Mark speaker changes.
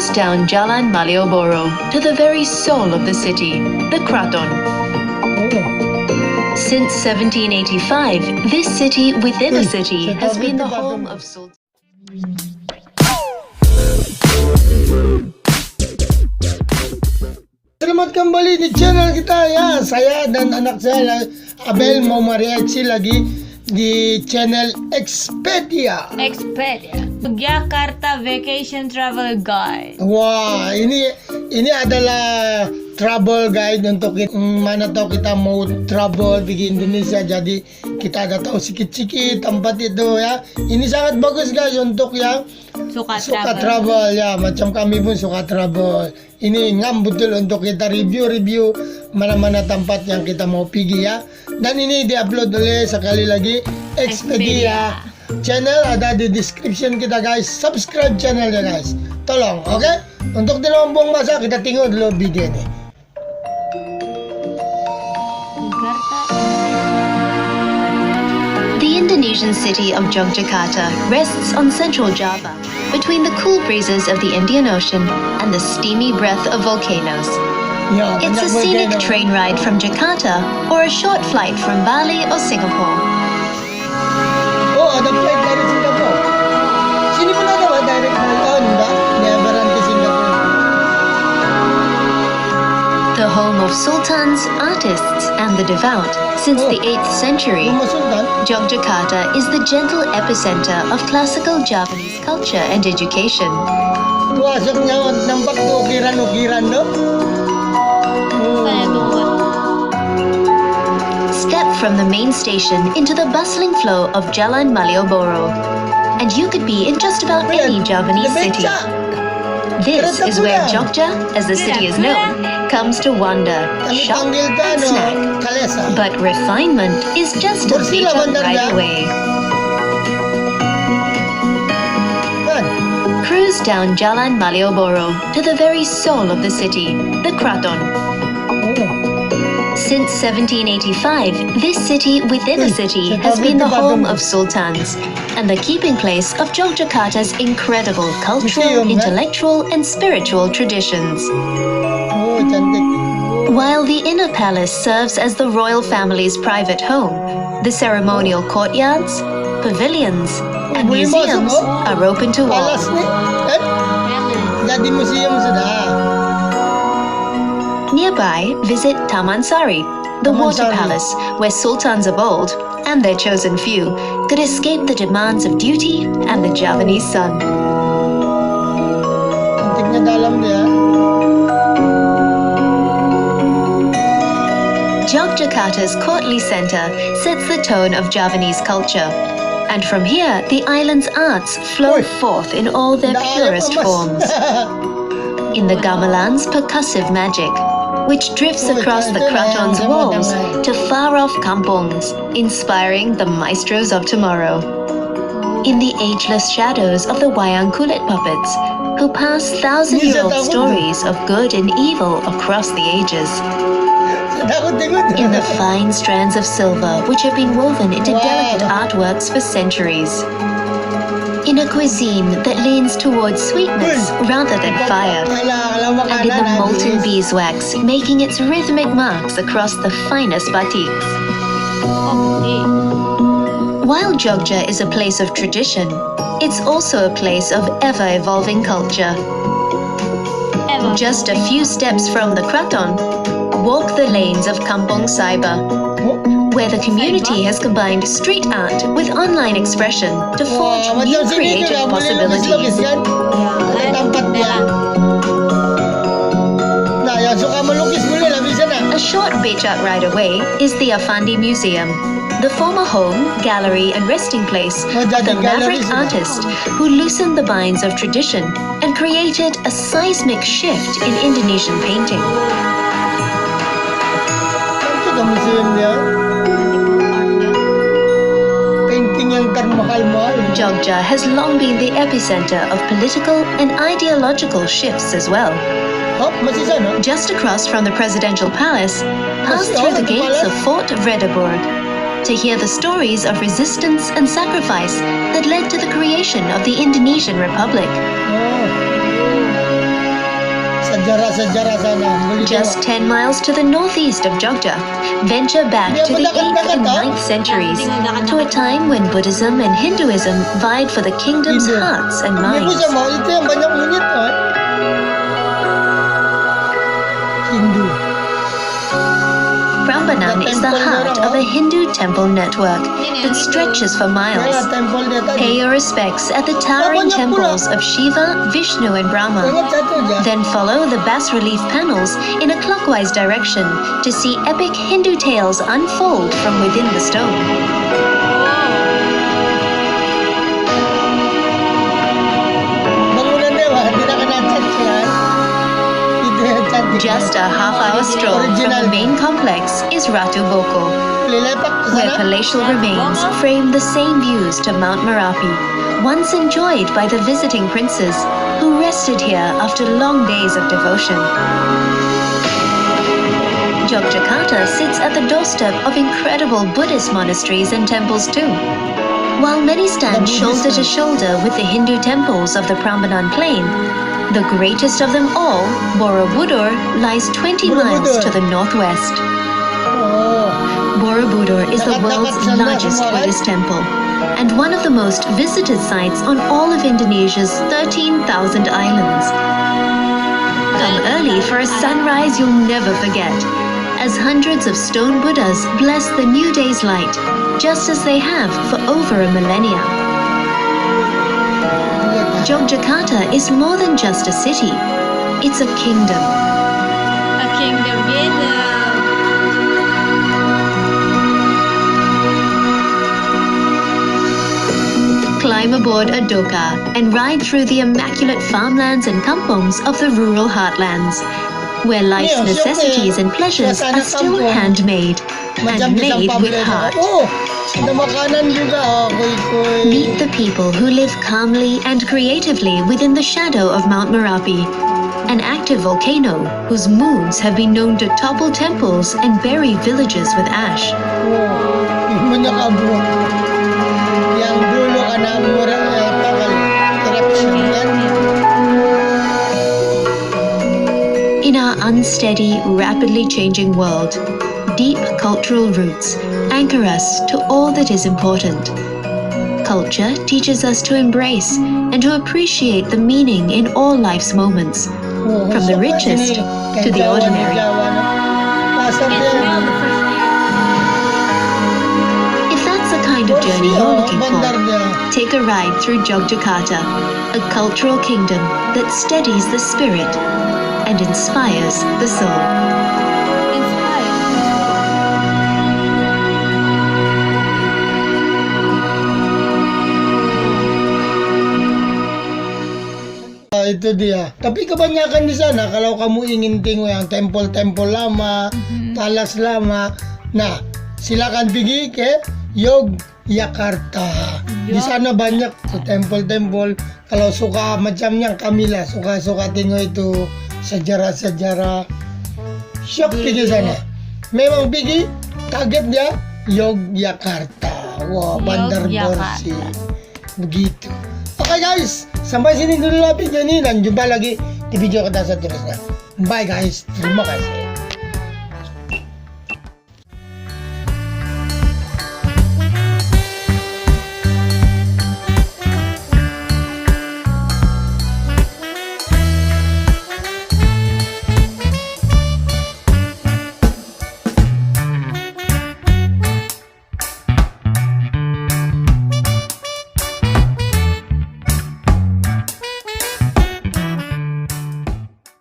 Speaker 1: Cruise down Jalan Malioboro to the very soul of the city, the Kraton. Since 1785, this city within a city has been the home of Sultan.
Speaker 2: Selamat kembali di channel kita ya. Saya dan anak saya Abel mau mereaksi lagi di channel Expedia.
Speaker 3: Yogyakarta Vacation Travel Guide.
Speaker 2: Wah, ini adalah travel guide untuk mana tahu kita mau travel pergi Indonesia, jadi kita ada tahu sikit-sikit tempat itu ya. Ini sangat bagus guys untuk yang suka travel ya, macam kami pun suka travel. Ini ngam betul untuk kita review mana-mana tempat yang kita mau pergi ya. Dan ini diupload oleh sekali lagi Expedia. Channel ada di description kita guys. Subscribe channelnya guys. Tolong, oke? Untuk tidak membuang masa, kita tengok dulu video ini.
Speaker 1: The Indonesian city of Yogyakarta rests on central Java, between the cool breezes of the Indian Ocean and the steamy breath of volcanoes.
Speaker 2: Ya,
Speaker 1: It's a scenic train ride from Jakarta or a short flight from Bali or Singapore.
Speaker 2: Oh, ada flight dari Singapore. Sini pun ada ba direct flight? Oh, enggak. Never ke Singapore.
Speaker 1: The home of sultans, artists, and the devout. Since the 8th century,
Speaker 2: Rumah Sultan.
Speaker 1: Yogyakarta is the gentle epicenter of classical Javanese culture and education.
Speaker 2: Wasok niya, nampak to ukiran-ukiran no?
Speaker 1: Step from the main station into the bustling flow of Jalan Malioboro, and you could be in just about any Javanese city. This is where Jogja, as the city is known, comes to wander, shop, and snack.
Speaker 2: Kalesa.
Speaker 1: But refinement is just a beach right away. Cruise down Jalan Malioboro to the very soul of the city, the Kraton. Since 1785, this city within a city has been the home of sultans and the keeping place of Yogyakarta's incredible cultural, intellectual, and spiritual traditions.
Speaker 2: Oh, cantik.
Speaker 1: While the inner palace serves as the royal family's private home, the ceremonial courtyards, pavilions, and museums are open to all.
Speaker 2: Palas ni. Jadi museum sudah.
Speaker 1: Nearby, visit Taman Sari, the water palace where sultans of old, and their chosen few, could escape the demands of duty and the Javanese sun.
Speaker 2: Cantiknya dalam dia.
Speaker 1: Yogyakarta's courtly center sets the tone of Javanese culture, and from here the island's arts flow forth in all their purest forms. In the gamelan's percussive magic, which drifts across the Kraton's walls to far-off kampongs, inspiring the maestros of tomorrow. In the ageless shadows of the wayang kulit puppets, who pass thousand-year-old stories of good and evil across the ages. In the fine strands of silver which have been woven into delicate artworks for centuries. In a cuisine that leans towards sweetness rather than fire, and in the molten beeswax making its rhythmic marks across the finest batiks. While Jogja is a place of tradition, it's also a place of ever-evolving culture. Just a few steps from the Kraton, walk the lanes of Kampong Saiba, where the community has combined street art with online expression to forge new creative possibilities. A short becak ride away is the Afandi Museum, the former home, gallery and resting place of the maverick artist who loosened the binds of tradition and created a seismic shift in Indonesian painting. Jogja has long been the epicenter of political and ideological shifts as well. Just across from the presidential palace, pass through the gates of Fort Vredeburg to hear the stories of resistance and sacrifice that led to the creation of the Indonesian Republic.
Speaker 2: sejarah-sejarah sana. Boleh
Speaker 1: Just
Speaker 2: tengok.
Speaker 1: 10 miles to the northeast of Jogja, venture back to the 8th and 9th centuries, to a time when Buddhism and Hinduism vied for the kingdom's
Speaker 2: Hindu.
Speaker 1: hearts and
Speaker 2: Hindi ko
Speaker 1: minds.
Speaker 2: siya mau, itu yang banyak monyet kan? Hindu.
Speaker 1: Prambanan is the heart of a Hindu temple network that stretches for
Speaker 2: Kaya
Speaker 1: miles.
Speaker 2: temple dia tadi.
Speaker 1: Pay your respects at the towering temples of Shiva, Vishnu and Brahma.
Speaker 2: Ingat satu je.
Speaker 1: Then follow the bas-relief panels in a clockwise direction to see epic Hindu tales unfold from within the stone.
Speaker 2: Bangunan dia wah, tidak kena cat kan? Itu yang cantik.
Speaker 1: Just a half-hour stroll from the main complex is Ratu Boko,
Speaker 2: Boleh lepak ke
Speaker 1: where
Speaker 2: sana.
Speaker 1: palatial remains frame the same views to Mount Merapi, once enjoyed by the visiting princes who rested here after long days of devotion. Yogyakarta sits at the doorstep of incredible Buddhist monasteries and temples too. While many stand shoulder to shoulder with the Hindu temples of the Prambanan Plain, the greatest of them all, Borobudur, lies 20 miles to the northwest.
Speaker 2: Oh,
Speaker 1: Borobudur is the world's largest Buddhist temple and one of the most visited sites on all of Indonesia's 13,000 islands. Come early for a sunrise you'll never forget, as hundreds of stone Buddhas bless the new day's light, just as they have for over a millennia. Yogyakarta is more than just a city. It's a kingdom.
Speaker 3: A kingdom gitu.
Speaker 1: Climb aboard a doka and ride through the immaculate farmlands and kampongs of the rural heartlands, where life's necessities and pleasures are still handmade and
Speaker 2: macam pisang
Speaker 1: made with
Speaker 2: pablo.
Speaker 1: heart.
Speaker 2: Oh, ada makanan juga. Oh, kuy-kuy.
Speaker 1: Meet the people who live calmly and creatively within the shadow of Mount Merapi, an active volcano whose moons have been known to topple temples and bury villages with ash.
Speaker 2: Oh, banyak abu. Yang dulu kena murah eruption kan.
Speaker 1: In our unsteady, rapidly changing world, deep cultural roots anchor us to all that is important. Culture teaches us to embrace and to appreciate the meaning in all life's moments,
Speaker 2: Oh,
Speaker 1: from the
Speaker 2: siapa
Speaker 1: richest
Speaker 2: ini?
Speaker 1: to the
Speaker 2: Jawa ni,
Speaker 1: ordinary.
Speaker 2: Jawa ni. Pasar
Speaker 3: Can
Speaker 2: dia.
Speaker 3: smell the fresh air.
Speaker 1: If that's the kind of journey you're looking
Speaker 2: bandar
Speaker 1: for,
Speaker 2: dia.
Speaker 1: take a ride through Yogyakarta, a cultural kingdom that steadies the spirit and inspires the soul.
Speaker 3: Inspired.
Speaker 2: Itu dia. Tapi kebanyakan di sana kalau kamu ingin tengok yang tempel-tempel lama, talas lama, nah silakan pergi ke Yogyakarta. Di sana banyak tuh tempel-tempel. Kalau suka macam yang kami lah, suka tengok itu sejarah-sejarah. Syok pergi sana. Memang pergi, kaget dia Yogyakarta. Wah, bandar
Speaker 3: Yogyakarta.
Speaker 2: bersih. Begitu. Oke guys, sampai sini dulu lah video ini dan jumpa lagi di video kita seterusnya. Bye guys, terima kasih.